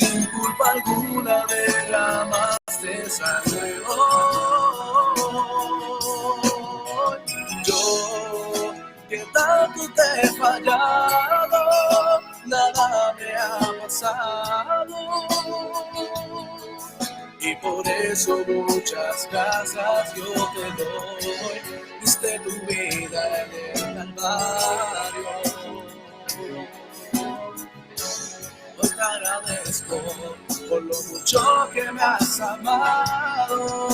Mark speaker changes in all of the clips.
Speaker 1: sin culpa alguna derramaste sangre hoy. Yo que tanto te he fallado, nada me ha pasado. Y por eso muchas gracias yo te doy, diste tu vida en el Calvario. Hoy te agradezco por lo mucho que me has amado.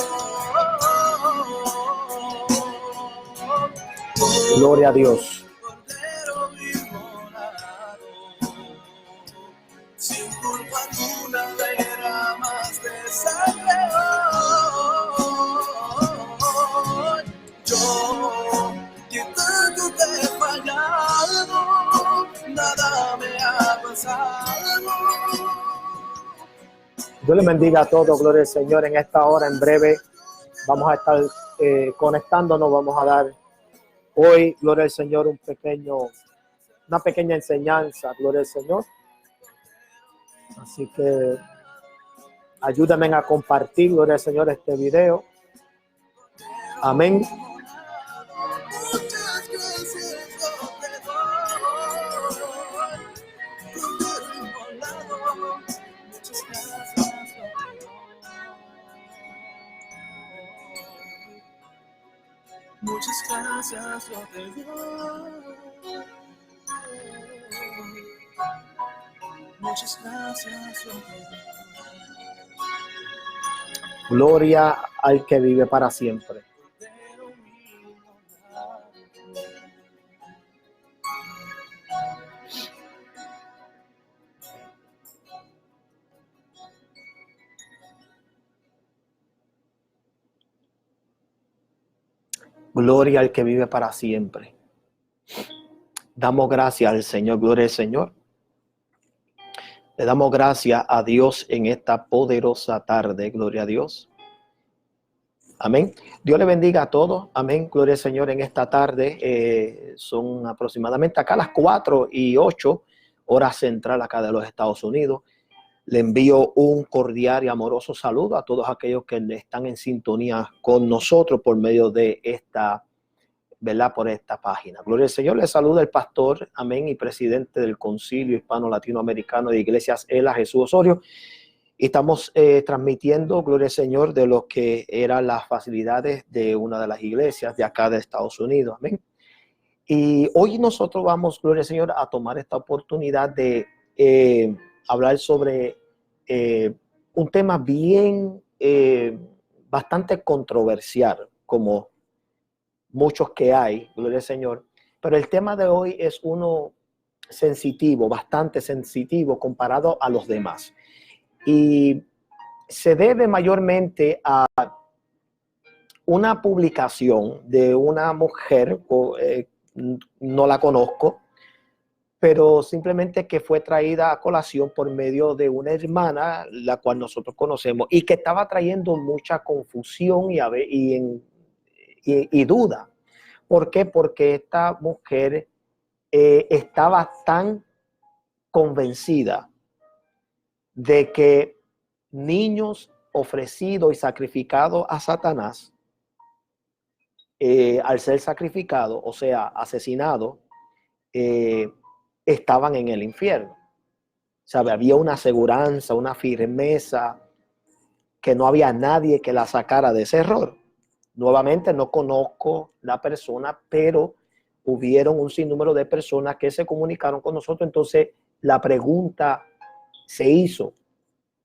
Speaker 2: Gloria a Dios.
Speaker 1: Cordero inmolado, sin culpa alguna derramaste sangre hoy. Yo, que tanto te he fallado, nada me ha pasado.
Speaker 2: Dios les bendiga a todos, gloria al Señor. En esta hora, en breve, vamos a estar conectándonos, vamos a dar hoy, gloria al Señor, una pequeña enseñanza, gloria al Señor. Así que ayúdenme a compartir, gloria al Señor, este video. Amén.
Speaker 1: Muchas gracias yo te doy. Muchas gracias yo te doy.
Speaker 2: Gloria al que vive para siempre. Gloria al que vive para siempre. Damos gracias al Señor, gloria al Señor. Le damos gracias a Dios en esta poderosa tarde, gloria a Dios. Amén. Dios le bendiga a todos. Amén. Gloria al Señor en esta tarde. Son aproximadamente acá las 4:08, hora central acá de los Estados Unidos. Le envío un cordial y amoroso saludo a todos aquellos que están en sintonía con nosotros por medio de esta, ¿verdad? Por esta página. Gloria al Señor. Le saluda el pastor, amén, y presidente del Concilio Hispano Latinoamericano de Iglesias ELA, Jesús Osorio. Y estamos transmitiendo, gloria al Señor, de lo que eran las facilidades de una de las iglesias de acá de Estados Unidos. Amén. Y hoy nosotros vamos, gloria al Señor, a tomar esta oportunidad de hablar sobre un tema bien, bastante controversial, como muchos que hay, gloria al Señor. Pero el tema de hoy es uno sensitivo, bastante sensitivo comparado a los demás. Y se debe mayormente a una publicación de una mujer, no la conozco, pero simplemente que fue traída a colación por medio de una hermana, la cual nosotros conocemos, y que estaba trayendo mucha confusión y duda. ¿Por qué? Porque esta mujer estaba tan convencida de que niños ofrecidos y sacrificados a Satanás, al ser sacrificados, o sea, asesinados, estaban en el infierno. ¿Sabe? Había una aseguranza, una firmeza, que no había nadie que la sacara de ese error. Nuevamente, no conozco la persona, pero hubieron un sinnúmero de personas que se comunicaron con nosotros. Entonces, la pregunta se hizo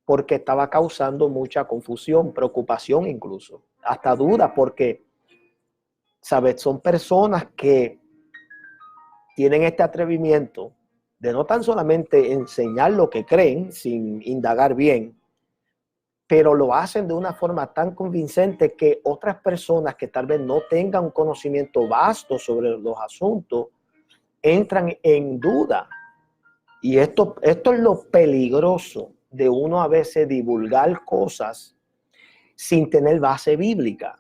Speaker 2: porque estaba causando mucha confusión, preocupación incluso, hasta duda, porque, ¿sabes? Son personas que tienen este atrevimiento de no tan solamente enseñar lo que creen sin indagar bien, pero lo hacen de una forma tan convincente que otras personas que tal vez no tengan un conocimiento vasto sobre los asuntos entran en duda. Y esto es lo peligroso de uno a veces divulgar cosas sin tener base bíblica.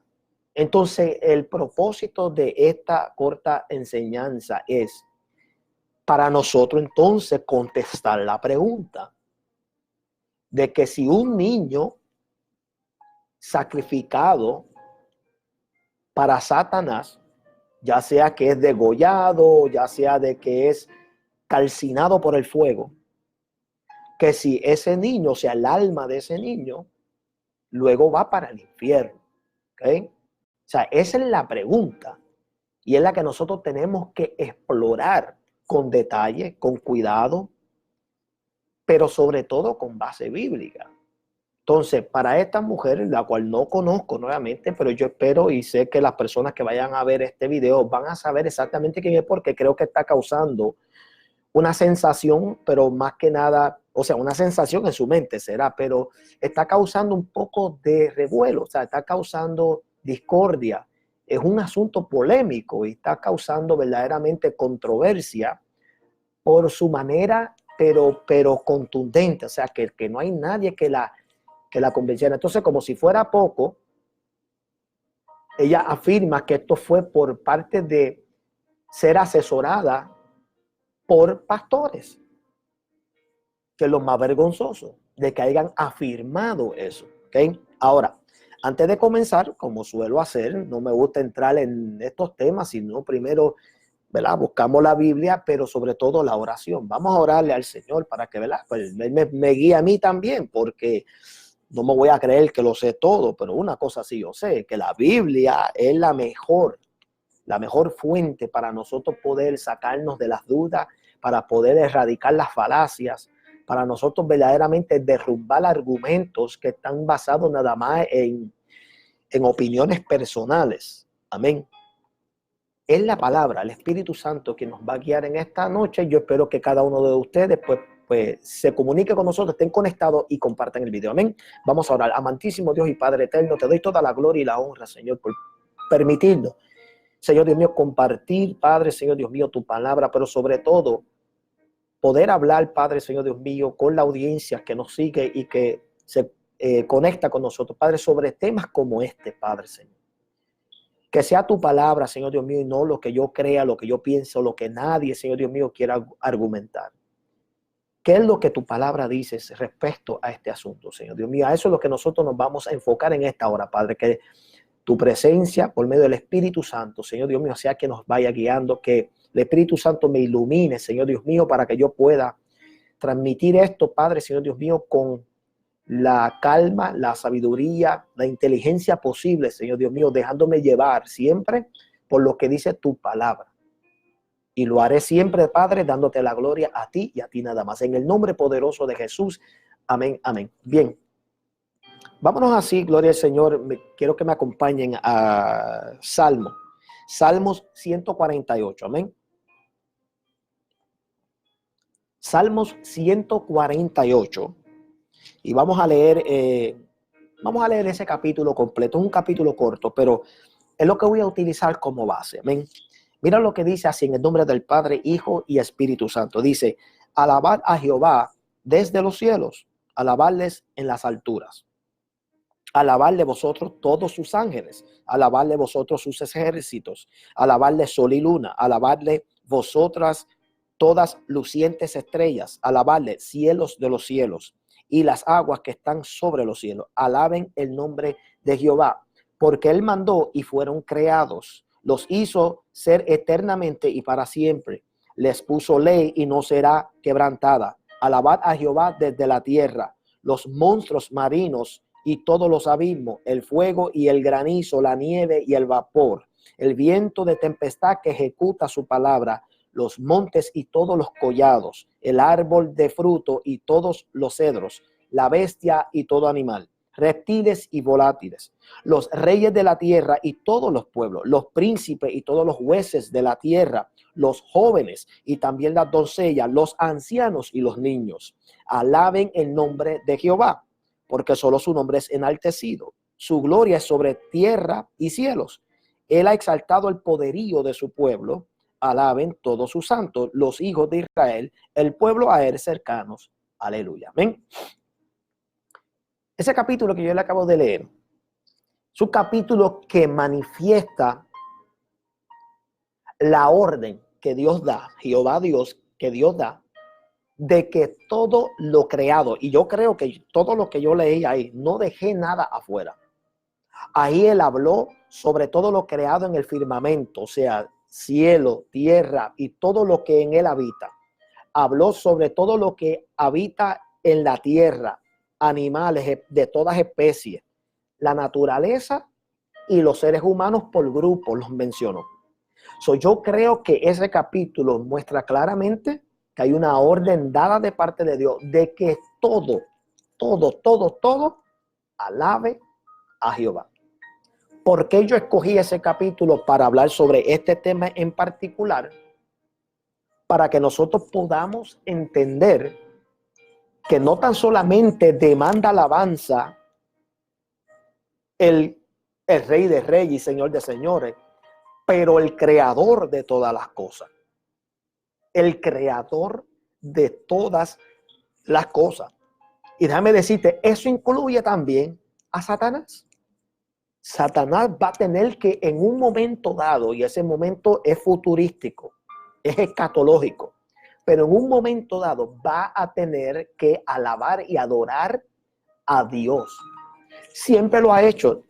Speaker 2: Entonces, el propósito de esta corta enseñanza es para nosotros entonces contestar la pregunta. de que si un niño sacrificado para Satanás, ya sea que es degollado, ya sea de que es calcinado por el fuego, que si ese niño, o sea, el alma de ese niño, luego va para el infierno. ¿Okay? O sea, esa es la pregunta y es la que nosotros tenemos que explorar con detalle, con cuidado, pero sobre todo con base bíblica. Entonces, para esta mujer, la cual no conozco nuevamente, pero yo espero y sé que las personas que vayan a ver este video van a saber exactamente quién es, porque creo que está causando una sensación, pero más que nada, o sea, una sensación en su mente será, pero está causando un poco de revuelo, o sea, está causando discordia. Es un asunto polémico y está causando verdaderamente controversia por su manera, pero contundente, o sea, que no hay nadie que la convenciera. Entonces, como si fuera poco, ella afirma que esto fue por parte de ser asesorada por pastores, que es lo más vergonzoso, de que hayan afirmado eso. ¿Okay? Ahora, antes de comenzar, como suelo hacer, no me gusta entrar en estos temas, sino primero, ¿verdad? Buscamos la Biblia, pero sobre todo la oración. Vamos a orarle al Señor para que, ¿verdad? Pues me guíe a mí también, porque no me voy a creer que lo sé todo, pero una cosa sí yo sé, que la Biblia es la mejor fuente para nosotros poder sacarnos de las dudas, para poder erradicar las falacias, para nosotros verdaderamente derrumbar argumentos que están basados nada más en opiniones personales. Amén. Es la palabra, el Espíritu Santo que nos va a guiar en esta noche. Yo espero que cada uno de ustedes pues se comunique con nosotros, estén conectados y compartan el video. Amén. Vamos a orar. Amantísimo Dios y Padre eterno, te doy toda la gloria y la honra, Señor, por permitirnos, Señor Dios mío, compartir, Padre, Señor Dios mío, tu palabra, pero sobre todo poder hablar, Padre, Señor Dios mío, con la audiencia que nos sigue y que se conecta con nosotros, Padre, sobre temas como este, Padre, Señor. Que sea tu palabra, Señor Dios mío, y no lo que yo crea, lo que yo pienso, lo que nadie, Señor Dios mío, quiera argumentar. ¿Qué es lo que tu palabra dice respecto a este asunto, Señor Dios mío? A eso es lo que nosotros nos vamos a enfocar en esta hora, Padre, que tu presencia por medio del Espíritu Santo, Señor Dios mío, sea que nos vaya guiando, que el Espíritu Santo me ilumine, Señor Dios mío, para que yo pueda transmitir esto, Padre, Señor Dios mío, con la calma, la sabiduría, la inteligencia posible, Señor Dios mío, dejándome llevar siempre por lo que dice tu palabra. Y lo haré siempre, Padre, dándote la gloria a ti y a ti nada más. En el nombre poderoso de Jesús. Amén, amén. Bien. Vámonos así, gloria al Señor. Quiero que me acompañen a Salmos 148, amén. Salmos 148. Y vamos a leer ese capítulo completo. Es un capítulo corto, pero es lo que voy a utilizar como base, amén. Mira lo que dice así en el nombre del Padre, Hijo y Espíritu Santo. Dice, alabad a Jehová desde los cielos, alabadles en las alturas. Alabadle vosotros todos sus ángeles, alabadle vosotros sus ejércitos, alabadle sol y luna, alabadle vosotras todas lucientes estrellas, alabadle cielos de los cielos y las aguas que están sobre los cielos. Alaben el nombre de Jehová, porque él mandó y fueron creados, los hizo ser eternamente y para siempre. Les puso ley y no será quebrantada. Alabad a Jehová desde la tierra, los monstruos marinos y todos los abismos, el fuego y el granizo, la nieve y el vapor, el viento de tempestad que ejecuta su palabra, los montes y todos los collados, el árbol de fruto y todos los cedros, la bestia y todo animal, reptiles y volátiles, los reyes de la tierra y todos los pueblos, los príncipes y todos los jueces de la tierra, los jóvenes y también las doncellas, los ancianos y los niños. Alaben el nombre de Jehová, porque solo su nombre es enaltecido. Su gloria es sobre tierra y cielos. Él ha exaltado el poderío de su pueblo. Alaben todos sus santos, los hijos de Israel, el pueblo a él cercanos. Aleluya. Amén. Ese capítulo que yo le acabo de leer es un capítulo que manifiesta la orden que Dios da, Jehová Dios, que Dios da, de que todo lo creado, y yo creo que todo lo que yo leí ahí, no dejé nada afuera. Ahí él habló sobre todo lo creado en el firmamento, o sea, cielo, tierra y todo lo que en él habita. Habló sobre todo lo que habita en la tierra, animales de todas especies, la naturaleza y los seres humanos por grupo los mencionó. Yo creo que ese capítulo muestra claramente que hay una orden dada de parte de Dios de que todo alabe a Jehová. ¿Por qué yo escogí ese capítulo para hablar sobre este tema en particular? Para que nosotros podamos entender que no tan solamente demanda alabanza el Rey de Reyes y Señor de Señores, pero el creador de todas las cosas. El creador de todas las cosas. Y déjame decirte, eso incluye también a Satanás. Satanás va a tener que en un momento dado, y ese momento es futurístico, es escatológico, pero en un momento dado va a tener que alabar y adorar a Dios. Siempre lo ha hecho.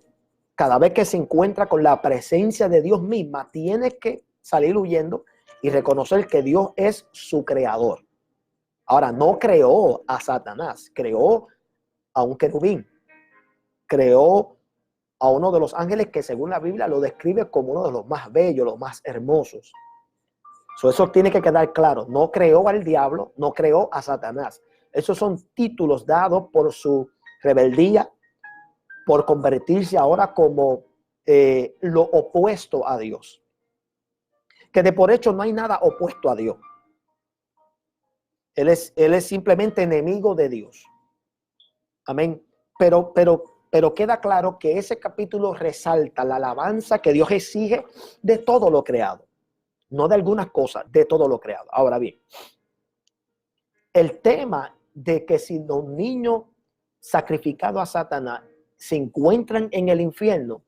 Speaker 2: Cada vez que se encuentra con la presencia de Dios misma, tiene que salir huyendo y reconocer que Dios es su creador. Ahora, no creó a Satanás, creó a un querubín, creó a uno de los ángeles que según la Biblia lo describe como uno de los más bellos, los más hermosos. Eso tiene que quedar claro. No creó al diablo, no creó a Satanás. Esos son títulos dados por su rebeldía, por convertirse ahora como lo opuesto a Dios. Que de por hecho no hay nada opuesto a Dios. Él es simplemente enemigo de Dios. Amén. Pero queda claro que ese capítulo resalta la alabanza que Dios exige de todo lo creado. No de algunas cosas, de todo lo creado. Ahora bien, el tema de que si los niños sacrificados a Satanás se encuentran en el infierno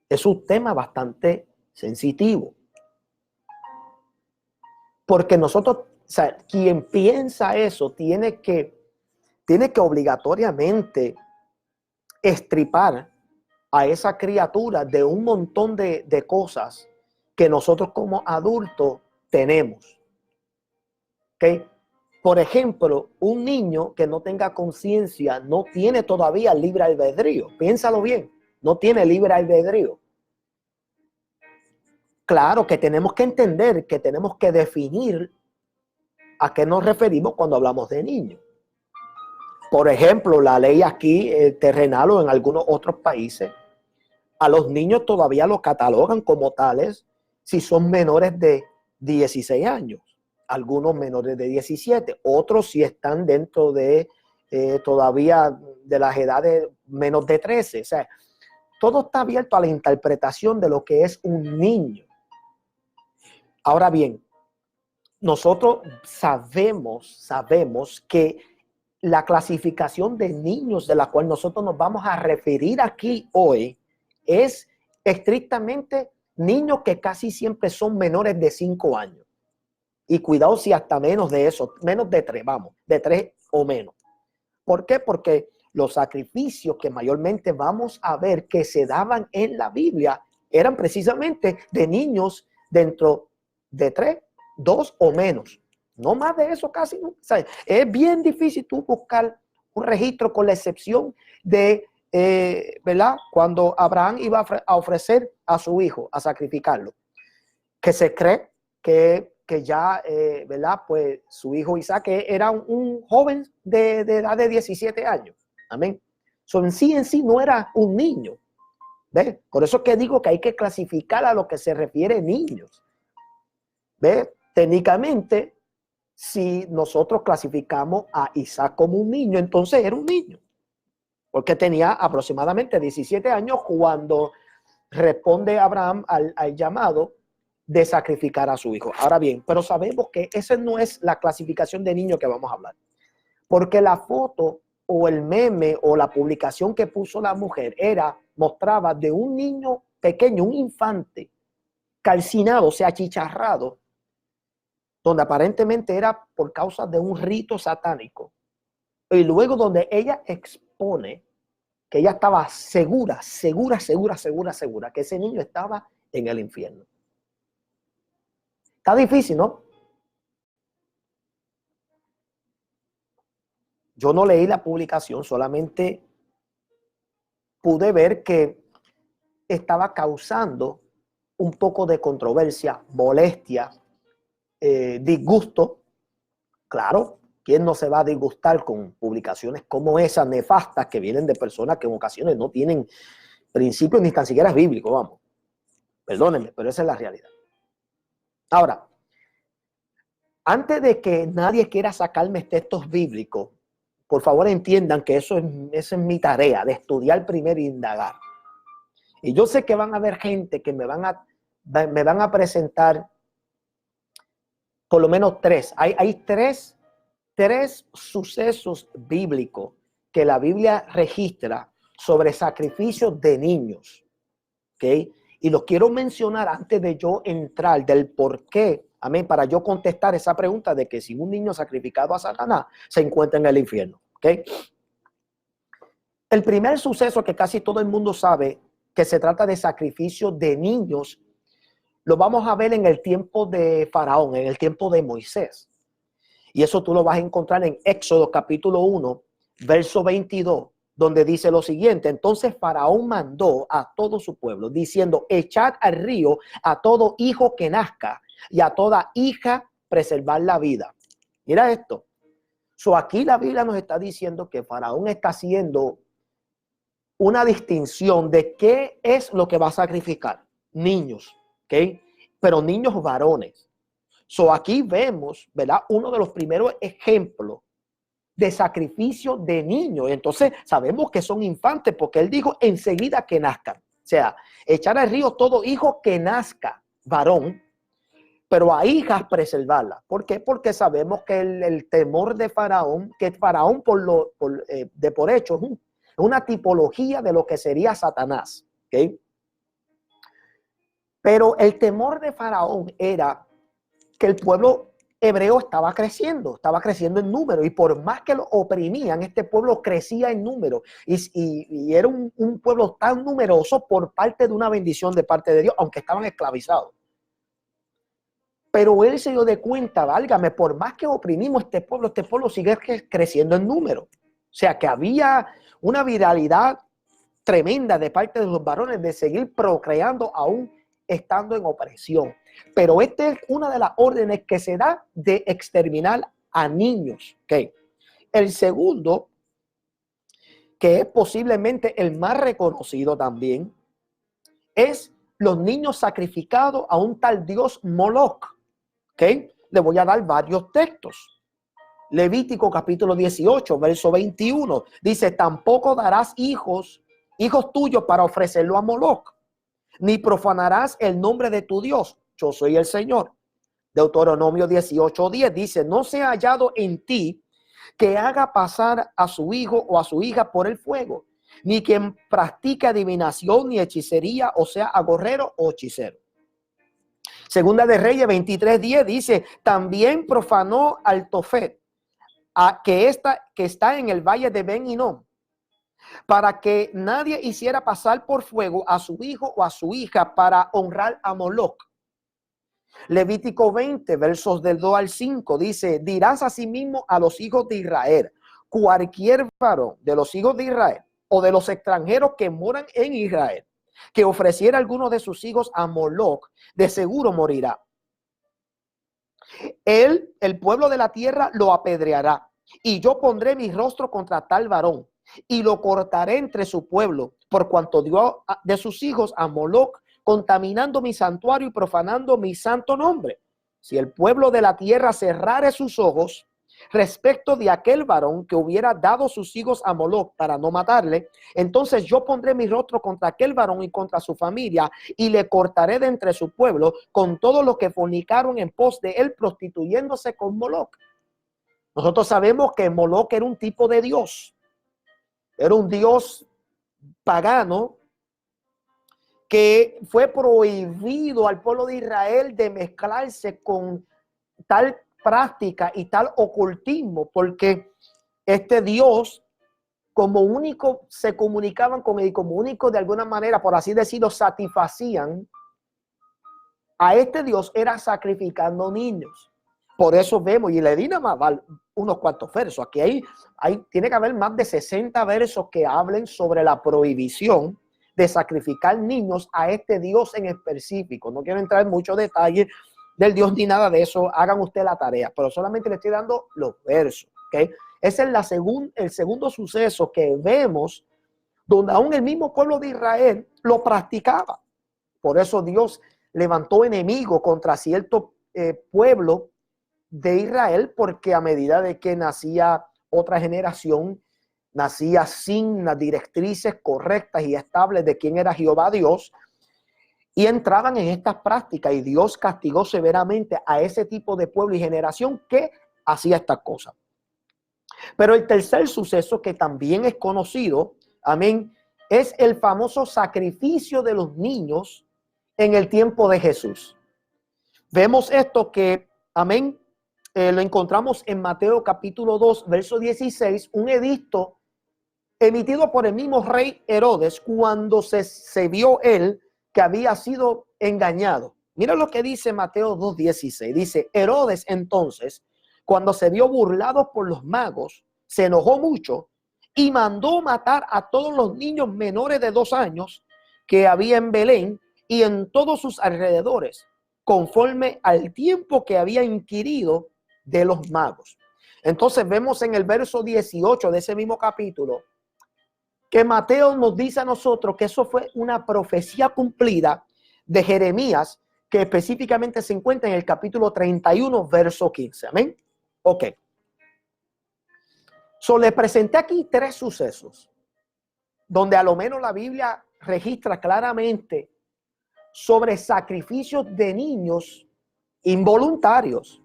Speaker 2: es un tema bastante sensitivo. Porque nosotros, o sea, quien piensa eso tiene que obligatoriamente estripar a esa criatura de un montón de cosas que nosotros como adultos tenemos. ¿Okay? Por ejemplo, un niño que no tenga conciencia no tiene todavía libre albedrío. Piénsalo bien, no tiene libre albedrío. Claro que tenemos que entender que tenemos que definir a qué nos referimos cuando hablamos de niños. Por ejemplo, la ley aquí terrenal o en algunos otros países, a los niños todavía los catalogan como tales si son menores de 16 años. Algunos menores de 17, otros si están dentro de todavía de las edades menos de 13. O sea, todo está abierto a la interpretación de lo que es un niño. Ahora bien, nosotros sabemos que la clasificación de niños de la cual nosotros nos vamos a referir aquí hoy es estrictamente niños que casi siempre son menores de 5 años. Y cuidado si hasta menos de eso, menos de 3, vamos, de 3 o menos. ¿Por qué? Porque los sacrificios que mayormente vamos a ver que se daban en la Biblia eran precisamente de niños dentro de 3, 2 o menos. No más de eso casi. ¿No? O sea, es bien difícil tú buscar un registro con la excepción de, ¿verdad? Cuando Abraham iba a ofrecer a su hijo, a sacrificarlo. Que se cree que ya, ¿verdad? Pues su hijo Isaac era un joven de edad de 17 años. Amén. En sí no era un niño. ¿Ves? Por eso es que digo que hay que clasificar a lo que se refiere niños. ¿Ves? Técnicamente, si nosotros clasificamos a Isaac como un niño, entonces era un niño. Porque tenía aproximadamente 17 años cuando responde Abraham al llamado de sacrificar a su hijo. Ahora bien, pero sabemos que esa no es la clasificación de niño que vamos a hablar. Porque la foto o el meme o la publicación que puso la mujer mostraba de un niño pequeño, un infante, calcinado, o sea, achicharrado, donde aparentemente era por causa de un rito satánico. Y luego donde ella expone que ella estaba segura que ese niño estaba en el infierno. Está difícil, ¿no? Yo no leí la publicación, solamente pude ver que estaba causando un poco de controversia, molestia, disgusto. Claro, ¿quién no se va a disgustar con publicaciones como esas nefastas que vienen de personas que en ocasiones no tienen principios ni tan siquiera bíblicos? Vamos, perdónenme, pero esa es la realidad. Ahora, antes de que nadie quiera sacarme textos bíblicos, por favor entiendan que esa es mi tarea, de estudiar primero y indagar. Y yo sé que van a haber gente que me van a presentar por lo menos tres. Hay tres sucesos bíblicos que la Biblia registra sobre sacrificios de niños. ¿Ok? Y los quiero mencionar antes de yo entrar del por qué. Amén. Para yo contestar esa pregunta de que si un niño sacrificado a Satanás se encuentra en el infierno. ¿Ok? El primer suceso que casi todo el mundo sabe que se trata de sacrificio de niños, lo vamos a ver en el tiempo de Faraón, en el tiempo de Moisés. Y eso tú lo vas a encontrar en Éxodo capítulo 1, verso 22, donde dice lo siguiente: entonces Faraón mandó a todo su pueblo, diciendo, echad al río a todo hijo que nazca y a toda hija preservar la vida. Mira esto. Aquí la Biblia nos está diciendo que Faraón está haciendo una distinción de qué es lo que va a sacrificar. Niños, ¿ok? Pero niños varones. Aquí vemos, ¿verdad? Uno de los primeros ejemplos de sacrificio de niños. Entonces sabemos que son infantes porque él dijo enseguida que nazcan. O sea, echar al río todo hijo que nazca, varón, pero a hijas preservarla. ¿Por qué? Porque sabemos que el temor de Faraón, que Faraón por hecho es una tipología de lo que sería Satanás. ¿Ok? Pero el temor de Faraón era que el pueblo hebreo estaba creciendo en número, y por más que lo oprimían, este pueblo crecía en número, y era un pueblo tan numeroso por parte de una bendición de parte de Dios, aunque estaban esclavizados. Pero él se dio de cuenta, válgame, por más que oprimimos este pueblo sigue creciendo en número. O sea que había una viralidad tremenda de parte de los varones de seguir procreando aún estando en opresión. Pero esta es una de las órdenes que se da de exterminar a niños. ¿Okay? El segundo, que es posiblemente el más reconocido también, es los niños sacrificados a un tal dios Moloch. ¿Okay? Le voy a dar varios textos. Levítico capítulo 18, verso 21. Dice, tampoco darás hijos tuyos para ofrecerlo a Moloch, ni profanarás el nombre de tu Dios. Yo soy el Señor. Deuteronomio 18:10 dice, no sea hallado en ti que haga pasar a su hijo o a su hija por el fuego, ni quien practique adivinación ni hechicería, o sea, agorrero o hechicero. Segunda de Reyes 23:10 dice, también profanó al Tofet, que está en el valle de Ben Hinnom, para que nadie hiciera pasar por fuego a su hijo o a su hija para honrar a Moloch. Levítico 20, versos del 2 al 5 dice, dirás asimismo a los hijos de Israel, cualquier varón de los hijos de Israel o de los extranjeros que moran en Israel, que ofreciera alguno de sus hijos a Moloch, de seguro morirá. El pueblo de la tierra lo apedreará, y yo pondré mi rostro contra tal varón, y lo cortaré entre su pueblo, por cuanto dio de sus hijos a Moloch, contaminando mi santuario y profanando mi santo nombre. Si el pueblo de la tierra cerrare sus ojos respecto de aquel varón que hubiera dado sus hijos a Moloch para no matarle, entonces yo pondré mi rostro contra aquel varón y contra su familia, y le cortaré de entre su pueblo con todos los que fornicaron en pos de él, prostituyéndose con Moloch. Nosotros sabemos que Moloch era un tipo de dios, era un dios pagano que fue prohibido al pueblo de Israel de mezclarse con tal práctica y tal ocultismo, porque este Dios, como único se comunicaban con él y como único de alguna manera, por así decirlo, satisfacían a este Dios era sacrificando niños. Por eso vemos, y le di nada más unos cuantos versos. Aquí tiene que haber más de 60 versos que hablen sobre la prohibición de sacrificar niños a este Dios en específico. No quiero entrar en muchos detalles del Dios ni nada de eso. Hagan usted la tarea, pero solamente le estoy dando los versos. ¿Okay? Ese es el segundo suceso que vemos donde aún el mismo pueblo de Israel lo practicaba. Por eso Dios levantó enemigos contra cierto pueblo de Israel, porque a medida de que nacía otra generación, nacía sin las directrices correctas y estables de quién era Jehová Dios, y entraban en estas prácticas, y Dios castigó severamente a ese tipo de pueblo y generación que hacía estas cosas. Pero el tercer suceso, que también es conocido, amén, es el famoso sacrificio de los niños en el tiempo de Jesús. Vemos esto que, amén, lo encontramos en Mateo capítulo 2, verso 16, un edicto emitido por el mismo rey Herodes cuando se vio él que había sido engañado. Mira lo que dice Mateo 2, 16. Dice: Herodes entonces, cuando se vio burlado por los magos, se enojó mucho y mandó matar a todos los niños menores de 2 años que había en Belén y en todos sus alrededores, conforme al tiempo que había inquirido de los magos. Entonces vemos en el verso 18 de ese mismo capítulo que Mateo nos dice a nosotros que eso fue una profecía cumplida de Jeremías, que específicamente se encuentra en el capítulo 31, verso 15. Amén. Ok. Le presenté aquí 3 sucesos donde a lo menos la Biblia registra claramente sobre sacrificios de niños involuntarios.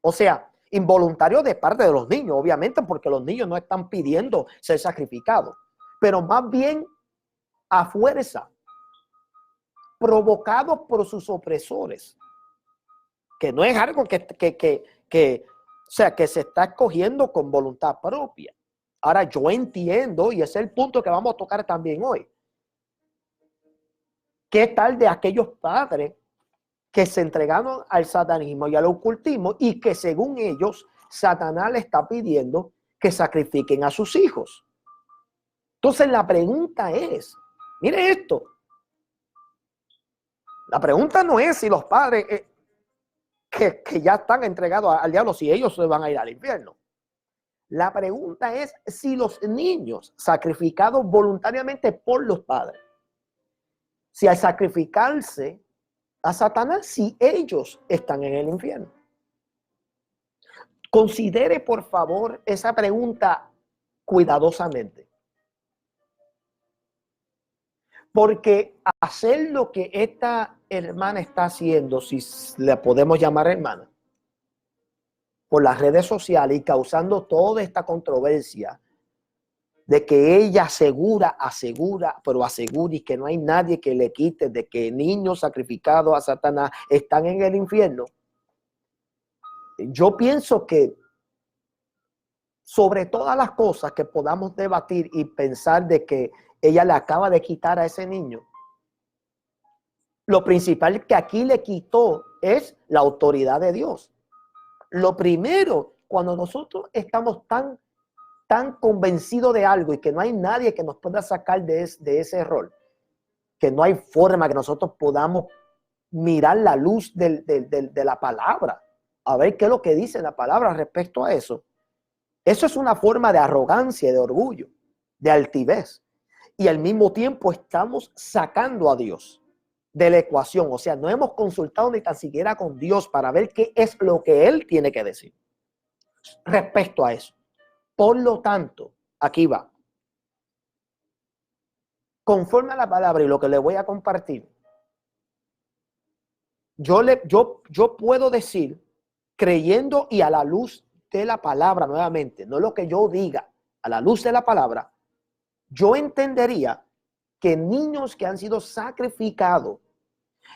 Speaker 2: O sea, involuntarios de parte de los niños, obviamente, porque los niños no están pidiendo ser sacrificados, pero más bien a fuerza, provocados por sus opresores, que no es algo que se está escogiendo con voluntad propia. Ahora, yo entiendo, y ese es el punto que vamos a tocar también hoy, ¿qué tal de aquellos padres que se entregaron al satanismo y al ocultismo y que según ellos Satanás le está pidiendo que sacrifiquen a sus hijos? Entonces la pregunta es, mire esto, la pregunta no es si los padres que ya están entregados al diablo, si ellos se van a ir al infierno. La pregunta es si los niños sacrificados voluntariamente por los padres, si al sacrificarse a Satanás, si ellos están en el infierno. Considere por favor esa pregunta cuidadosamente. Porque hacer lo que esta hermana está haciendo, si le podemos llamar hermana, por las redes sociales y causando toda esta controversia de que ella asegura y que no hay nadie que le quite de que niños sacrificados a Satanás están en el infierno. Yo pienso que sobre todas las cosas que podamos debatir y pensar de que ella le acaba de quitar a ese niño, lo principal que aquí le quitó es la autoridad de Dios. Lo primero, cuando nosotros estamos tan convencidos de algo y que no hay nadie que nos pueda sacar de ese error, que no hay forma que nosotros podamos mirar la luz de la palabra, a ver qué es lo que dice la palabra respecto a eso. Eso es una forma de arrogancia, de orgullo, de altivez. Y al mismo tiempo estamos sacando a Dios de la ecuación. O sea, no hemos consultado ni tan siquiera con Dios para ver qué es lo que Él tiene que decir respecto a eso. Por lo tanto, aquí va. Conforme a la palabra y lo que le voy a compartir, yo puedo decir, creyendo y a la luz de la palabra nuevamente, no lo que yo diga, a la luz de la palabra, yo entendería que niños que han sido sacrificados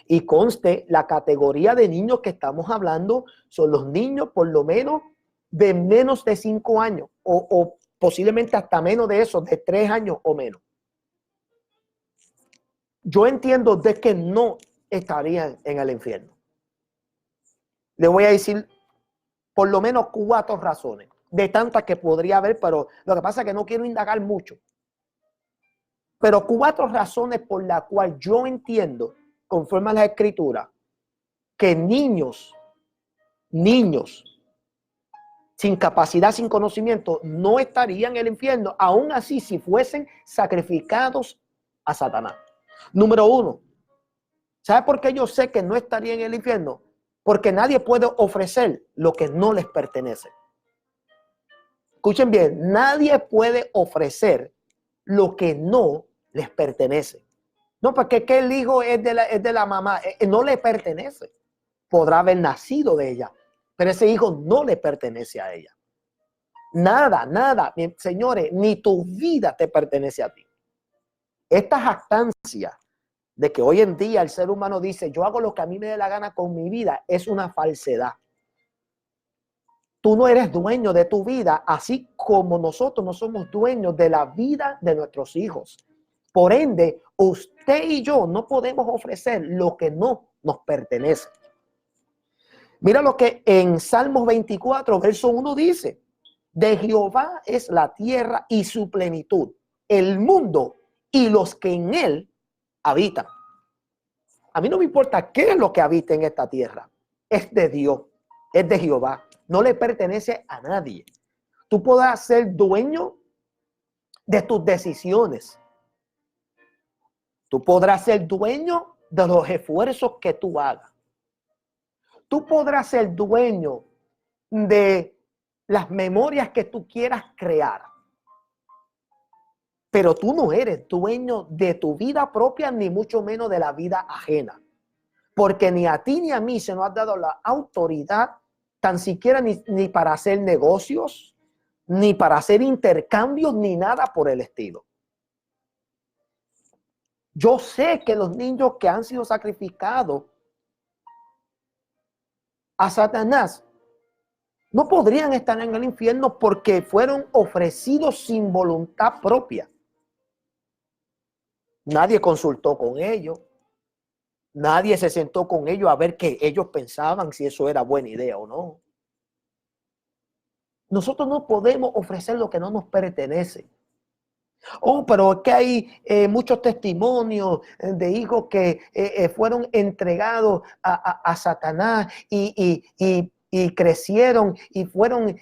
Speaker 2: Y conste, la categoría de niños que estamos hablando son los niños por lo menos de menos de 5 años o posiblemente hasta menos de eso, de 3 años o menos. Yo entiendo de que no estarían en el infierno. Le voy a decir por lo menos 4 razones, de tantas que podría haber, pero lo que pasa es que no quiero indagar mucho. Pero 4 razones por las cuales yo entiendo, conforme a la Escritura, que niños sin capacidad, sin conocimiento, no estarían en el infierno, aún así si fuesen sacrificados a Satanás. Número 1, ¿sabe por qué yo sé que no estarían en el infierno? Porque nadie puede ofrecer lo que no les pertenece. Escuchen bien, nadie puede ofrecer lo que no les pertenece. No, porque el hijo es de la mamá, no le pertenece. Podrá haber nacido de ella, pero ese hijo no le pertenece a ella. Nada, señores, ni tu vida te pertenece a ti. Esta jactancia de que hoy en día el ser humano dice, yo hago lo que a mí me dé la gana con mi vida, es una falsedad. Tú no eres dueño de tu vida, así como nosotros no somos dueños de la vida de nuestros hijos. Por ende, usted y yo no podemos ofrecer lo que no nos pertenece. Mira lo que en Salmos 24, verso 1 dice: de Jehová es la tierra y su plenitud, el mundo y los que en él habitan. A mí no me importa qué es lo que habita en esta tierra. Es de Dios, es de Jehová. No le pertenece a nadie. Tú podrás ser dueño de tus decisiones. Tú podrás ser dueño de los esfuerzos que tú hagas. Tú podrás ser dueño de las memorias que tú quieras crear. Pero tú no eres dueño de tu vida propia, ni mucho menos de la vida ajena. Porque ni a ti ni a mí se nos ha dado la autoridad, tan siquiera ni para hacer negocios, ni para hacer intercambios, ni nada por el estilo. Yo sé que los niños que han sido sacrificados a Satanás no podrían estar en el infierno porque fueron ofrecidos sin voluntad propia. Nadie consultó con ellos. Nadie se sentó con ellos a ver qué ellos pensaban, si eso era buena idea o no. Nosotros no podemos ofrecer lo que no nos pertenece. Oh, pero es que hay muchos testimonios de hijos que fueron entregados a Satanás y crecieron y fueron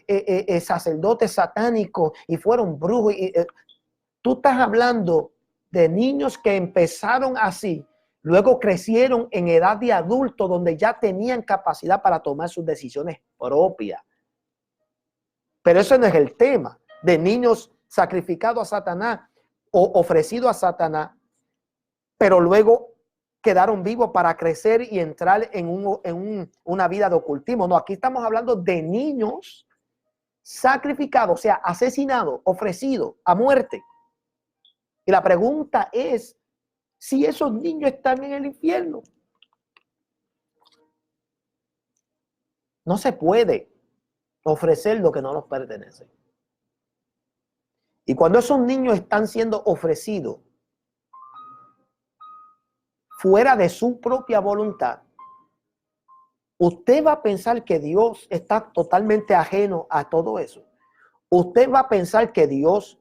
Speaker 2: sacerdotes satánicos y fueron brujos. Tú estás hablando de niños que empezaron así, luego crecieron en edad de adulto donde ya tenían capacidad para tomar sus decisiones propias. Pero eso no es el tema de niños sacrificados a Satanás o ofrecidos a Satanás, pero luego quedaron vivos para crecer y entrar en una vida de ocultismo. No, aquí estamos hablando de niños sacrificados, o sea, asesinados, ofrecidos a muerte. Y la pregunta es si esos niños están en el infierno. No se puede ofrecer lo que no nos pertenece. Y cuando esos niños están siendo ofrecidos fuera de su propia voluntad, usted va a pensar que Dios está totalmente ajeno a todo eso. Usted va a pensar que Dios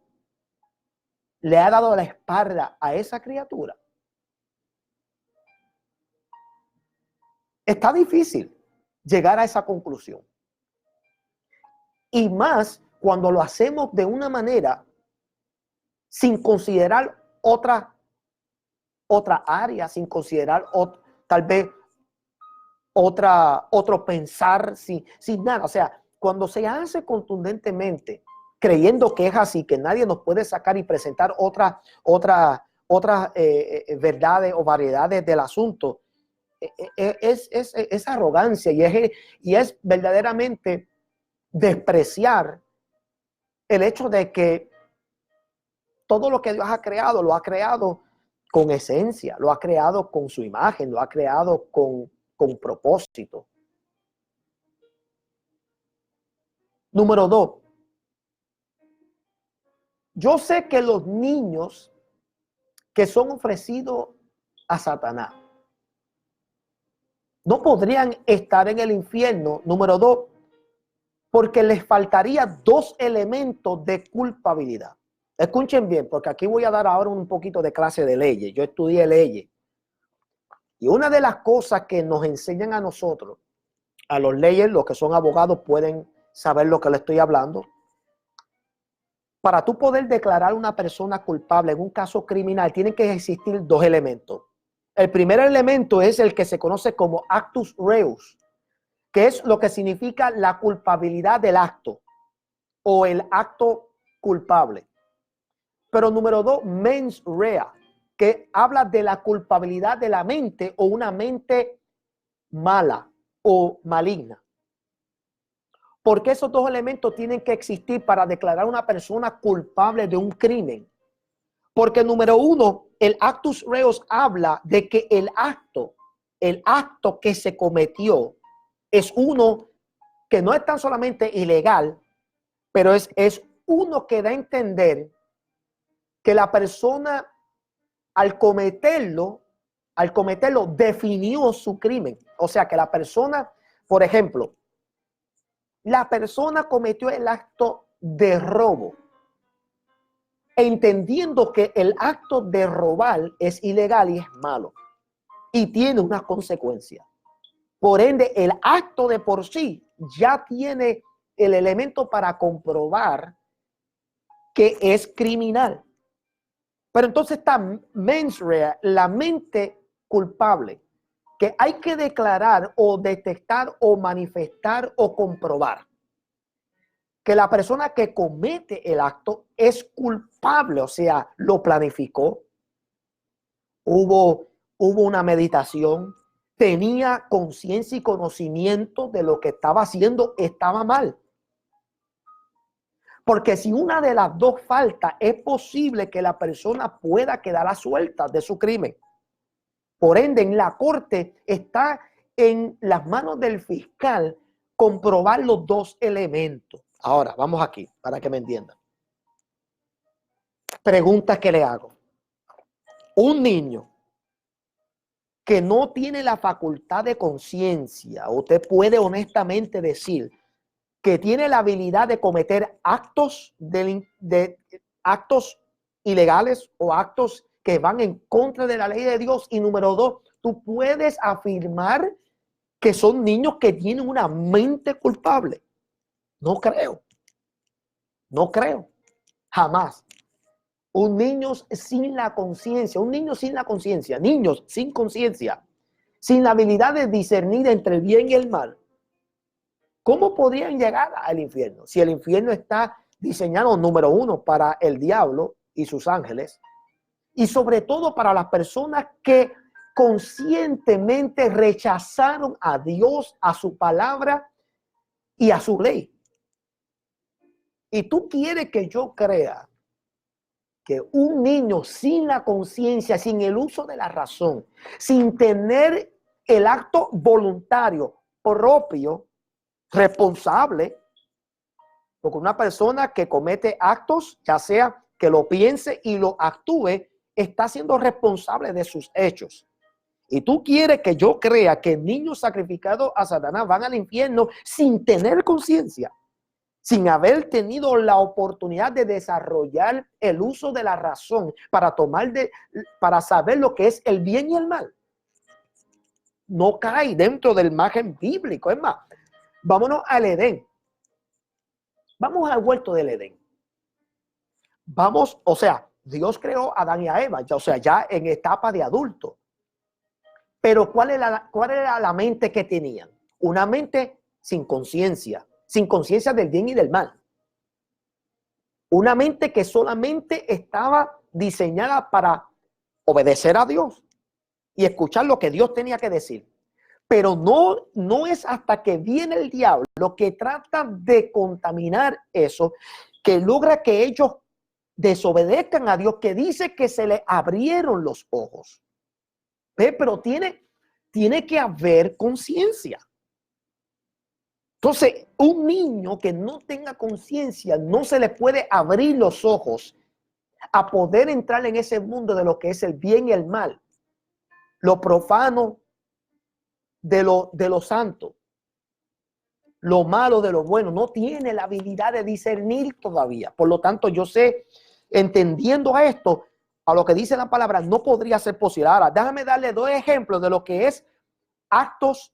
Speaker 2: le ha dado la espalda a esa criatura. Está difícil llegar a esa conclusión. Y más cuando lo hacemos de una manera sin considerar otra área, sin considerar tal vez otro pensar, sin nada. O sea, cuando se hace contundentemente, creyendo que es así, que nadie nos puede sacar y presentar otras verdades o variedades del asunto, es arrogancia y es verdaderamente despreciar el hecho de que todo lo que Dios ha creado, lo ha creado con esencia, lo ha creado con su imagen, lo ha creado con propósito. Número 2. Yo sé que los niños que son ofrecidos a Satanás no podrían estar en el infierno, número 2, porque les faltaría 2 elementos de culpabilidad. Escuchen bien, porque aquí voy a dar ahora un poquito de clase de leyes. Yo estudié leyes. Y una de las cosas que nos enseñan a nosotros, a los leyes, los que son abogados pueden saber lo que le estoy hablando. Para tú poder declarar a una persona culpable en un caso criminal, tienen que existir 2 elementos. El primer elemento es el que se conoce como actus reus, que es lo que significa la culpabilidad del acto o el acto culpable. Pero número 2, mens rea, que habla de la culpabilidad de la mente o una mente mala o maligna. Porque esos 2 elementos tienen que existir para declarar a una persona culpable de un crimen. Porque número 1, el actus reus habla de que el acto que se cometió es uno que no es tan solamente ilegal, pero es uno que da a entender que la persona al cometerlo definió su crimen. O sea que la persona, por ejemplo, la persona cometió el acto de robo, entendiendo que el acto de robar es ilegal y es malo y tiene una consecuencia. Por ende, el acto de por sí ya tiene el elemento para comprobar que es criminal. Pero entonces está mens rea, la mente culpable, que hay que declarar o detectar o manifestar o comprobar que la persona que comete el acto es culpable, o sea, lo planificó, hubo una meditación, tenía conciencia y conocimiento de lo que estaba haciendo, estaba mal. Porque si una de las 2 falta, es posible que la persona pueda quedar a suelta de su crimen. Por ende, en la corte está en las manos del fiscal comprobar los 2 elementos. Ahora, vamos aquí, para que me entiendan. Pregunta que le hago. Un niño que no tiene la facultad de conciencia, usted puede honestamente decir que tiene la habilidad de cometer actos actos ilegales o actos que van en contra de la ley de Dios. Y número 2, tú puedes afirmar que son niños que tienen una mente culpable. No creo. No creo. Jamás. Un niño sin la conciencia, niños sin conciencia, sin la habilidad de discernir entre el bien y el mal. ¿Cómo podrían llegar al infierno? Si el infierno está diseñado, número 1, para el diablo y sus ángeles, y sobre todo para las personas que conscientemente rechazaron a Dios, a su palabra y a su ley. Y tú quieres que yo crea que un niño sin la conciencia, sin el uso de la razón, sin tener el acto voluntario propio, responsable, porque una persona que comete actos, ya sea que lo piense y lo actúe, está siendo responsable de sus hechos. Y tú quieres que yo crea que niños sacrificados a Satanás van al infierno sin tener conciencia, sin haber tenido la oportunidad de desarrollar el uso de la razón para saber lo que es el bien y el mal. No cae dentro del margen bíblico. Es más, vámonos al Edén. Vamos al huerto del Edén. O sea, Dios creó a Adán y a Eva, ya en etapa de adulto. Pero ¿cuál era la mente que tenían? Una mente sin conciencia del bien y del mal. Una mente que solamente estaba diseñada para obedecer a Dios y escuchar lo que Dios tenía que decir. Pero no es hasta que viene el diablo que trata de contaminar eso, que logra que ellos desobedezcan a Dios, que dice que se le abrieron los ojos. ¿Ve? Pero tiene que haber conciencia. Entonces, un niño que no tenga conciencia, no se le puede abrir los ojos a poder entrar en ese mundo de lo que es el bien y el mal, lo profano de lo santo, lo malo de lo bueno. No tiene la habilidad de discernir todavía. Por lo tanto, yo sé, entendiendo esto, a lo que dice la palabra, no podría ser posible. Ahora, déjame darle 2 ejemplos de lo que es actos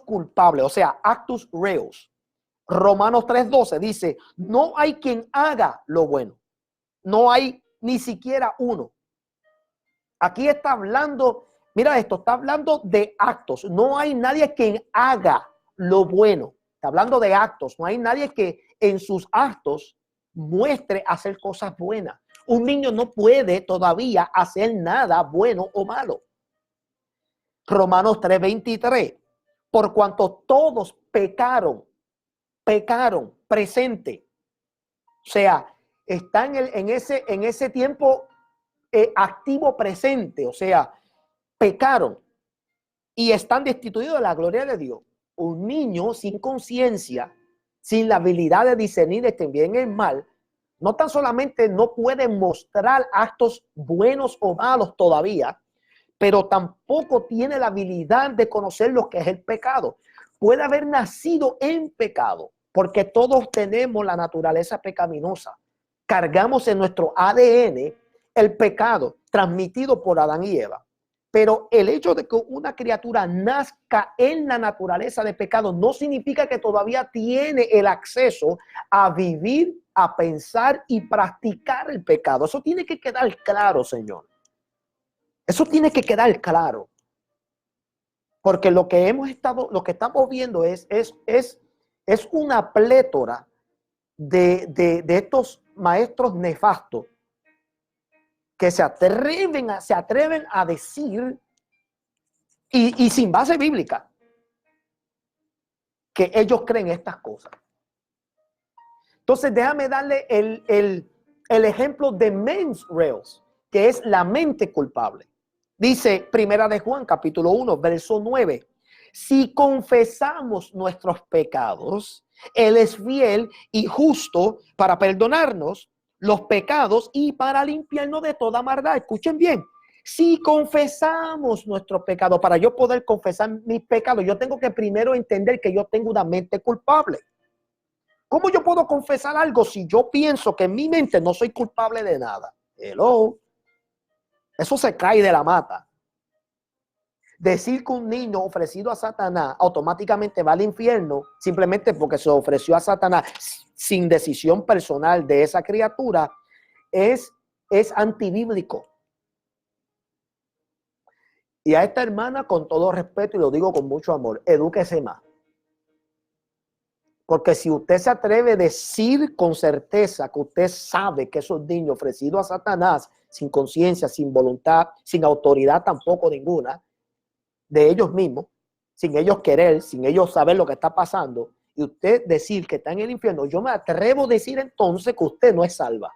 Speaker 2: culpables, o sea, actus reus. Romanos 3:12 dice, no hay quien haga lo bueno. No hay ni siquiera uno. Aquí está hablando, mira esto, está hablando de actos. No hay nadie quien haga lo bueno. Está hablando de actos. No hay nadie que en sus actos muestre hacer cosas buenas. Un niño no puede todavía hacer nada bueno o malo. Romanos 3:23. Por cuanto todos pecaron presente. O sea, están en ese tiempo activo presente. O sea, pecaron y están destituidos de la gloria de Dios. Un niño sin conciencia, sin la habilidad de discernir entre bien y el mal, no tan solamente no puede mostrar actos buenos o malos todavía, pero tampoco tiene la habilidad de conocer lo que es el pecado. Puede haber nacido en pecado, porque todos tenemos la naturaleza pecaminosa. Cargamos en nuestro ADN el pecado transmitido por Adán y Eva. Pero el hecho de que una criatura nazca en la naturaleza de pecado no significa que todavía tiene el acceso a vivir, a pensar y practicar el pecado. Eso tiene que quedar claro, Señor. Eso tiene que quedar claro. Porque lo que estamos viendo es una plétora de estos maestros nefastos que se atreven a decir, y sin base bíblica, que ellos creen estas cosas. Entonces, déjame darle el ejemplo de mens reus, que es la mente culpable. Dice Primera de Juan, capítulo 1, verso 9. Si confesamos nuestros pecados, Él es fiel y justo para perdonarnos los pecados y para limpiarnos de toda maldad. Escuchen bien. Si confesamos nuestros pecados, para yo poder confesar mis pecados, yo tengo que primero entender que yo tengo una mente culpable. ¿Cómo yo puedo confesar algo si yo pienso que en mi mente no soy culpable de nada? Hello. Eso se cae de la mata. Decir que un niño ofrecido a Satanás automáticamente va al infierno simplemente porque se ofreció a Satanás sin decisión personal de esa criatura es antibíblico. Y a esta hermana, con todo respeto, y lo digo con mucho amor, edúquese más. Porque si usted se atreve a decir con certeza que usted sabe que esos niños ofrecidos a Satanás, sin conciencia, sin voluntad, sin autoridad tampoco ninguna, de ellos mismos, sin ellos querer, sin ellos saber lo que está pasando, y usted decir que está en el infierno, yo me atrevo a decir entonces que usted no es salva.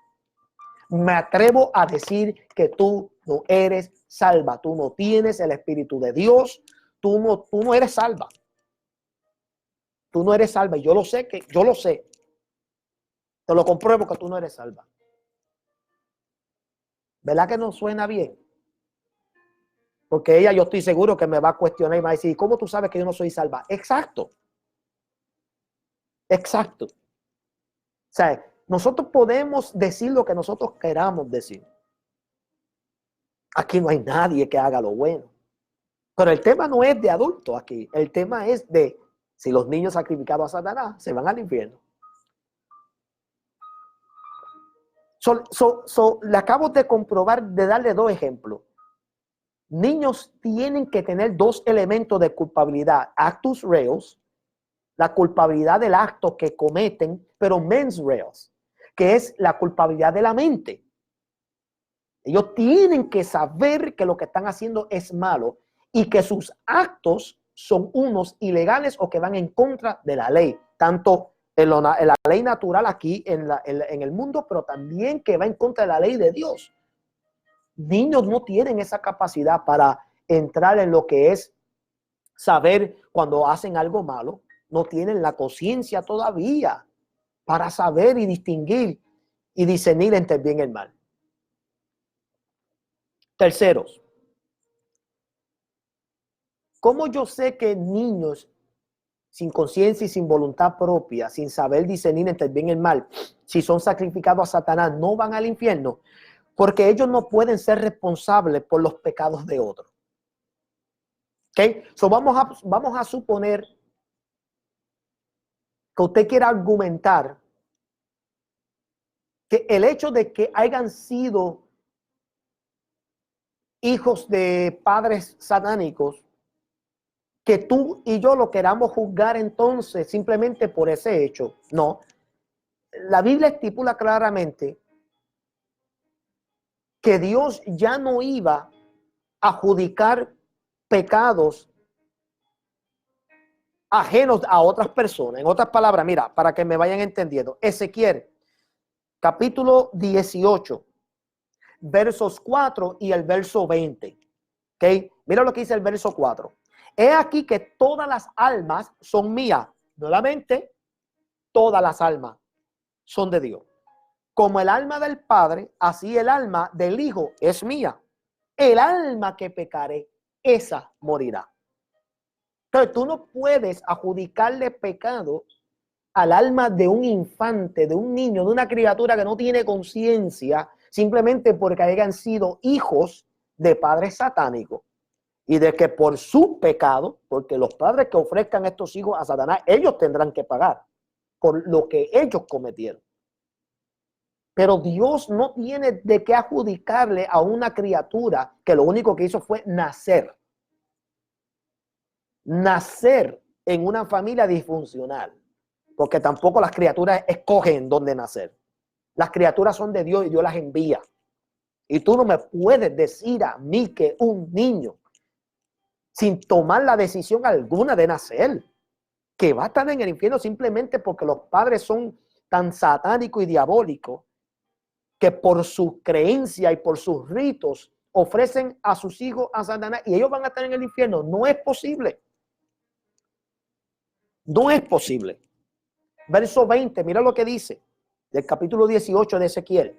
Speaker 2: Me atrevo a decir que tú no eres salva, tú no tienes el Espíritu de Dios, tú no eres salva. Tú no eres salva y yo lo sé. Te lo compruebo que tú no eres salva. ¿Verdad que no suena bien? Porque ella, yo estoy seguro que me va a cuestionar y va a decir, ¿cómo tú sabes que yo no soy salva? Exacto. Exacto. O sea, nosotros podemos decir lo que nosotros queramos decir. Aquí no hay nadie que haga lo bueno. Pero el tema no es de adultos aquí. El tema es de si los niños sacrificados a Satanás se van al infierno. Le acabo de comprobar, de darle 2 ejemplos. Niños tienen que tener 2 elementos de culpabilidad. Actus reus, la culpabilidad del acto que cometen, pero mens reus, que es la culpabilidad de la mente. Ellos tienen que saber que lo que están haciendo es malo y que sus actos son unos ilegales o que van en contra de la ley, tanto en la ley natural aquí en el mundo, pero también que va en contra de la ley de Dios. Niños no tienen esa capacidad para entrar en lo que es saber cuando hacen algo malo. No tienen la conciencia todavía para saber y distinguir y discernir entre el bien y el mal. Terceros, ¿cómo yo sé que niños sin conciencia y sin voluntad propia, sin saber discernir entre el bien y el mal, si son sacrificados a Satanás, no van al infierno? Porque ellos no pueden ser responsables por los pecados de otros. ¿Ok? So vamos a suponer que usted quiera argumentar que el hecho de que hayan sido hijos de padres satánicos, que tú y yo lo queramos juzgar entonces simplemente por ese hecho. No. La Biblia estipula claramente que Dios ya no iba a adjudicar pecados ajenos a otras personas. En otras palabras, mira, para que me vayan entendiendo. Ezequiel, capítulo 18, versos 4 y el verso 20. ¿Ok? Mira lo que dice el verso 4. He aquí que todas las almas son mías. Nuevamente, todas las almas son de Dios. Como el alma del Padre, así el alma del Hijo es mía. El alma que pecare, esa morirá. Entonces tú no puedes adjudicarle pecado al alma de un infante, de un niño, de una criatura que no tiene conciencia, simplemente porque hayan sido hijos de padres satánicos. Y de que por su pecado, porque los padres que ofrezcan estos hijos a Satanás, ellos tendrán que pagar por lo que ellos cometieron. Pero Dios no tiene de qué adjudicarle a una criatura que lo único que hizo fue nacer. Nacer en una familia disfuncional. Porque tampoco las criaturas escogen dónde nacer. Las criaturas son de Dios y Dios las envía. Y tú no me puedes decir a mí que un niño, sin tomar la decisión alguna de nacer, que va a estar en el infierno simplemente porque los padres son tan satánicos y diabólicos que por su creencia y por sus ritos ofrecen a sus hijos a Satanás y ellos van a estar en el infierno. No es posible. No es posible. Verso 20, mira lo que dice del capítulo 18 de Ezequiel.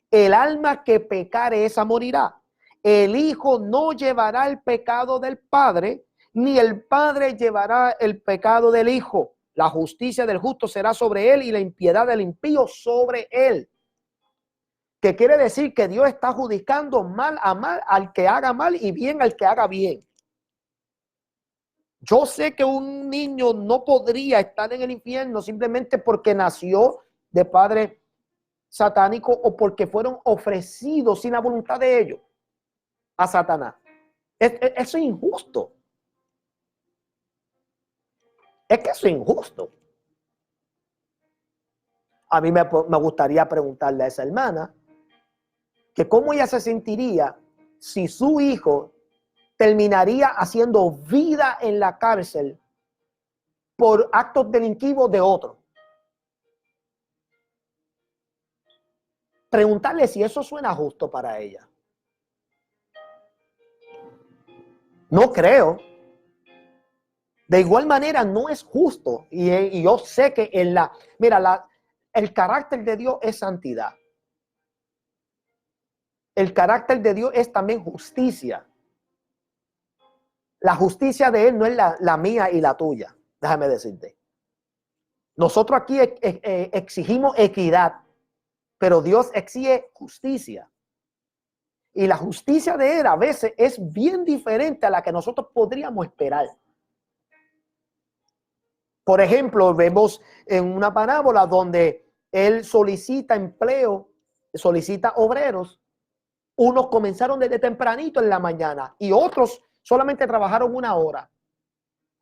Speaker 2: El alma que pecare, esa morirá. El hijo no llevará el pecado del padre, ni el padre llevará el pecado del hijo. La justicia del justo será sobre él y la impiedad del impío sobre él. Que quiere decir que Dios está juzgando mal al que haga mal y bien al que haga bien. Yo sé que un niño no podría estar en el infierno simplemente porque nació de padre satánico o porque fueron ofrecidos sin la voluntad de ellos a Satanás. Eso es injusto. Es que eso es injusto. A mí me gustaría preguntarle a esa hermana que cómo ella se sentiría si su hijo terminaría haciendo vida en la cárcel por actos delictivos de otro. Preguntarle si eso suena justo para ella. No creo. De igual manera, no es justo. Y yo sé que el carácter de Dios es santidad. El carácter de Dios es también justicia. La justicia de Él no es la mía y la tuya. Déjame decirte. Nosotros aquí exigimos equidad, pero Dios exige justicia. Y la justicia de Él a veces es bien diferente a la que nosotros podríamos esperar. Por ejemplo, vemos en una parábola donde Él solicita empleo, solicita obreros. Unos comenzaron desde tempranito en la mañana y otros solamente trabajaron una hora.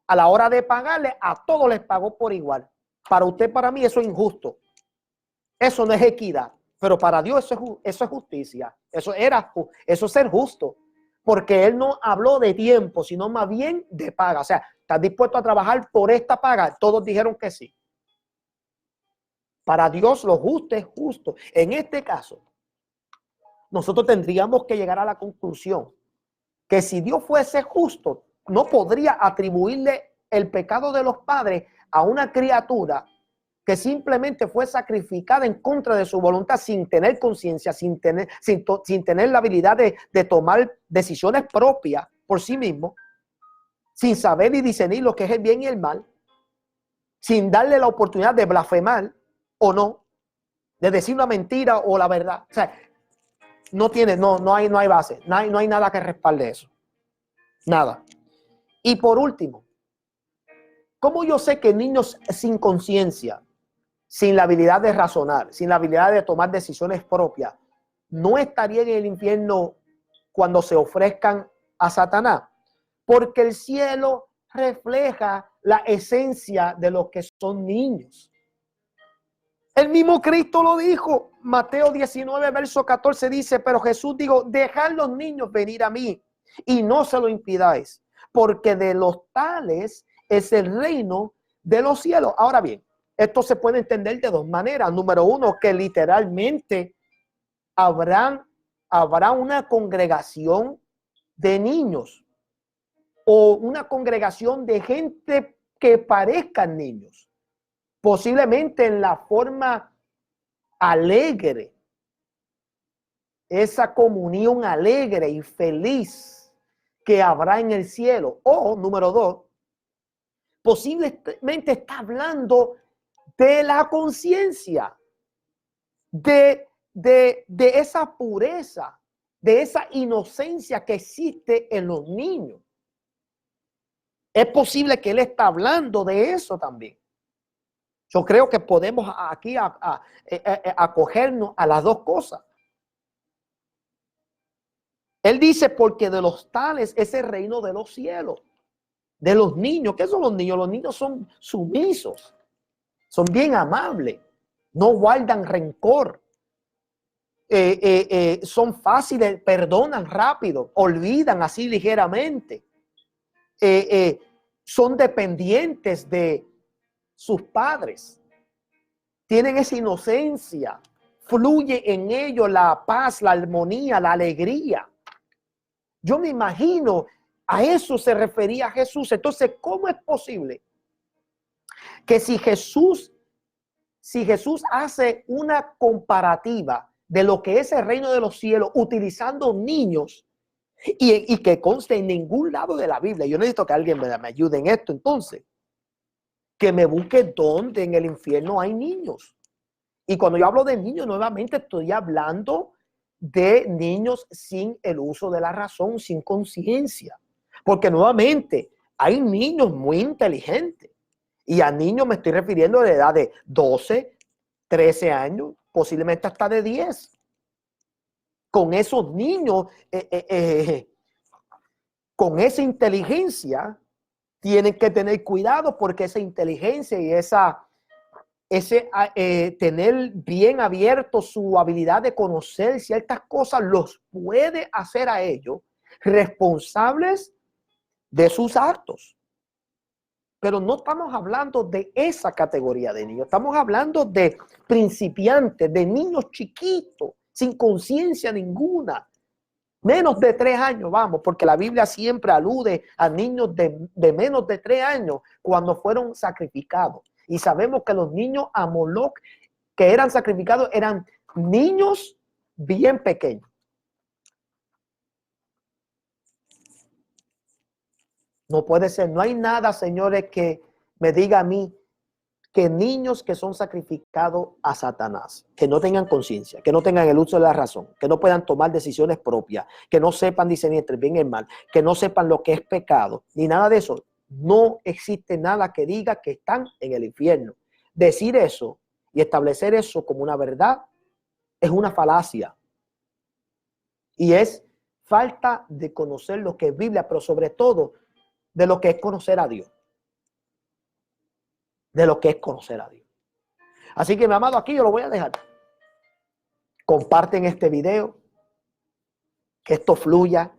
Speaker 2: A la hora de pagarle, a todos les pagó por igual. Para usted, para mí, eso es injusto. Eso no es equidad. Pero para Dios eso es justicia. Eso es ser justo. Porque Él no habló de tiempo, sino más bien de paga. O sea, ¿estás dispuesto a trabajar por esta paga? Todos dijeron que sí. Para Dios lo justo es justo. En este caso, nosotros tendríamos que llegar a la conclusión que si Dios fuese justo, no podría atribuirle el pecado de los padres a una criatura que simplemente fue sacrificada en contra de su voluntad, sin tener conciencia, sin tener la habilidad de tomar decisiones propias por sí mismo, sin saber y discernir lo que es el bien y el mal, sin darle la oportunidad de blasfemar o no, de decir una mentira o la verdad. O sea, no hay base, no hay nada que respalde eso. Nada. Y por último, ¿cómo yo sé que niños sin conciencia, sin la habilidad de razonar, sin la habilidad de tomar decisiones propias, no estarían en el infierno cuando se ofrezcan a Satanás? Porque el cielo refleja la esencia de los que son niños. El mismo Cristo lo dijo. Mateo 19, verso 14 dice, pero Jesús dijo, dejad los niños venir a mí y no se lo impidáis, porque de los tales es el reino de los cielos. Ahora bien, esto se puede entender de dos maneras. Número uno, que literalmente habrá una congregación de niños o una congregación de gente que parezcan niños, posiblemente en la forma alegre, esa comunión alegre y feliz que habrá en el cielo. O, número dos, posiblemente está hablando de la conciencia, de esa pureza, de esa inocencia que existe en los niños. Es posible que él está hablando de eso también. Yo creo que podemos aquí acogernos a las dos cosas. Él dice, porque de los tales es el reino de los cielos. De los niños. ¿Qué son los niños? Los niños son sumisos. Son bien amables. No guardan rencor. Son fáciles, perdonan rápido. Olvidan así ligeramente. Son dependientes de sus padres. Tienen esa inocencia. Fluye en ellos la paz, la armonía, la alegría. Yo me imagino, a eso se refería Jesús. Entonces, ¿cómo es posible que si Jesús hace una comparativa de lo que es el reino de los cielos utilizando niños y que conste en ningún lado de la Biblia? Yo necesito que alguien me ayude en esto. Entonces, que me busque dónde en el infierno hay niños. Y cuando yo hablo de niños, nuevamente estoy hablando de niños sin el uso de la razón, sin conciencia. Porque nuevamente hay niños muy inteligentes. Y a niños me estoy refiriendo de edad de 12, 13 años, posiblemente hasta de 10. Con esos niños, con esa inteligencia, tienen que tener cuidado porque esa inteligencia y tener bien abierto su habilidad de conocer ciertas cosas los puede hacer a ellos responsables de sus actos. Pero no estamos hablando de esa categoría de niños, estamos hablando de principiantes, de niños chiquitos, sin conciencia ninguna, menos de 3 años, vamos, porque la Biblia siempre alude a niños de menos de 3 años cuando fueron sacrificados. Y sabemos que los niños a Moloch que eran sacrificados eran niños bien pequeños. No puede ser, no hay nada, señores, que me diga a mí que niños que son sacrificados a Satanás, que no tengan conciencia, que no tengan el uso de la razón, que no puedan tomar decisiones propias, que no sepan discernir entre el bien y el mal, que no sepan lo que es pecado, ni nada de eso. No existe nada que diga que están en el infierno. Decir eso y establecer eso como una verdad es una falacia. Y es falta de conocer lo que es Biblia, pero sobre todo de lo que es conocer a Dios. De lo que es conocer a Dios. Así que, mi amado, aquí yo lo voy a dejar. Comparten este video. Que esto fluya.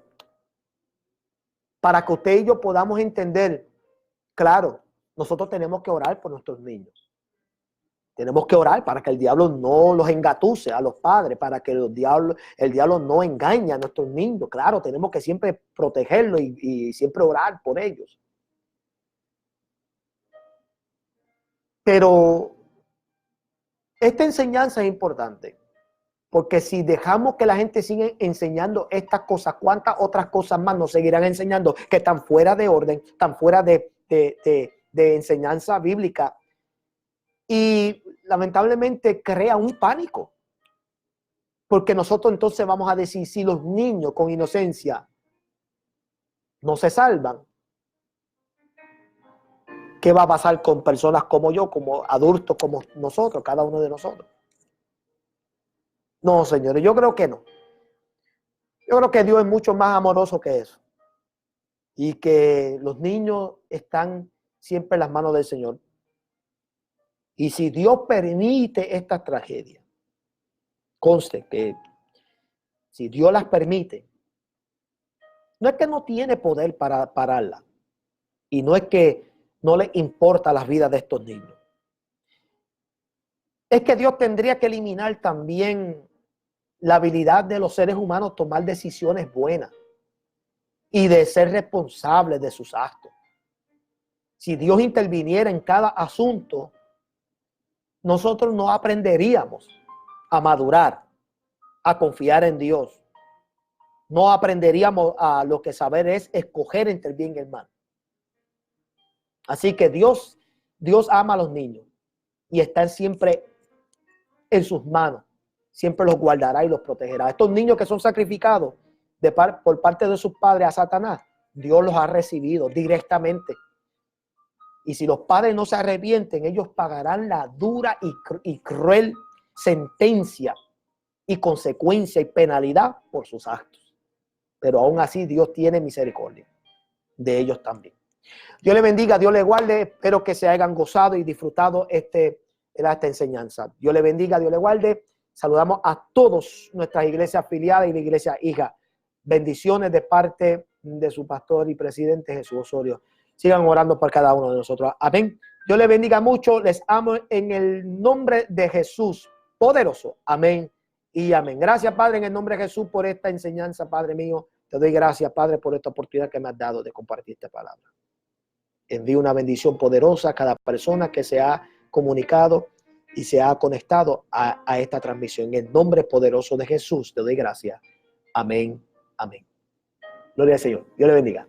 Speaker 2: Para que usted y yo podamos entender. Claro, nosotros tenemos que orar por nuestros niños. Tenemos que orar para que el diablo no los engatuse a los padres, para que el diablo no engañe a nuestros niños. Claro, tenemos que siempre protegerlos y siempre orar por ellos. Pero esta enseñanza es importante, porque si dejamos que la gente siga enseñando estas cosas, ¿cuántas otras cosas más nos seguirán enseñando que están fuera de orden, están fuera de enseñanza bíblica? Y lamentablemente crea un pánico, porque nosotros entonces vamos a decir, si los niños con inocencia no se salvan, ¿qué va a pasar con personas como yo, como adultos, como nosotros, cada uno de nosotros? No, señores, yo creo que no. Yo creo que Dios es mucho más amoroso que eso. Y que los niños están siempre en las manos del Señor. Y si Dios permite esta tragedia, conste que si Dios las permite, no es que no tiene poder para pararla. Y no es que no le importa las vidas de estos niños. Es que Dios tendría que eliminar también la habilidad de los seres humanos tomar decisiones buenas y de ser responsables de sus actos. Si Dios interviniera en cada asunto, nosotros no aprenderíamos a madurar, a confiar en Dios. No aprenderíamos a lo que saber es escoger entre el bien y el mal. Así que Dios ama a los niños y están siempre en sus manos. Siempre los guardará y los protegerá. Estos niños que son sacrificados por parte de sus padres a Satanás, Dios los ha recibido directamente. Y si los padres no se arrepienten, ellos pagarán la dura y cruel sentencia y consecuencia y penalidad por sus actos. Pero aún así Dios tiene misericordia de ellos también. Dios le bendiga, Dios le guarde. Espero que se hayan gozado y disfrutado esta enseñanza. Dios le bendiga, Dios le guarde. Saludamos a todos nuestras iglesias afiliadas y la iglesia hija. Bendiciones de parte de su pastor y presidente Jesús Osorio. Sigan orando por cada uno de nosotros. Amén. Dios les bendiga mucho. Les amo en el nombre de Jesús poderoso. Amén y amén. Gracias, Padre, en el nombre de Jesús por esta enseñanza, Padre mío. Te doy gracias, Padre, por esta oportunidad que me has dado de compartir esta palabra. Envío una bendición poderosa a cada persona que se ha comunicado y se ha conectado a esta transmisión. En el nombre poderoso de Jesús te doy gracias. Amén. Amén. Gloria al Señor. Dios le bendiga.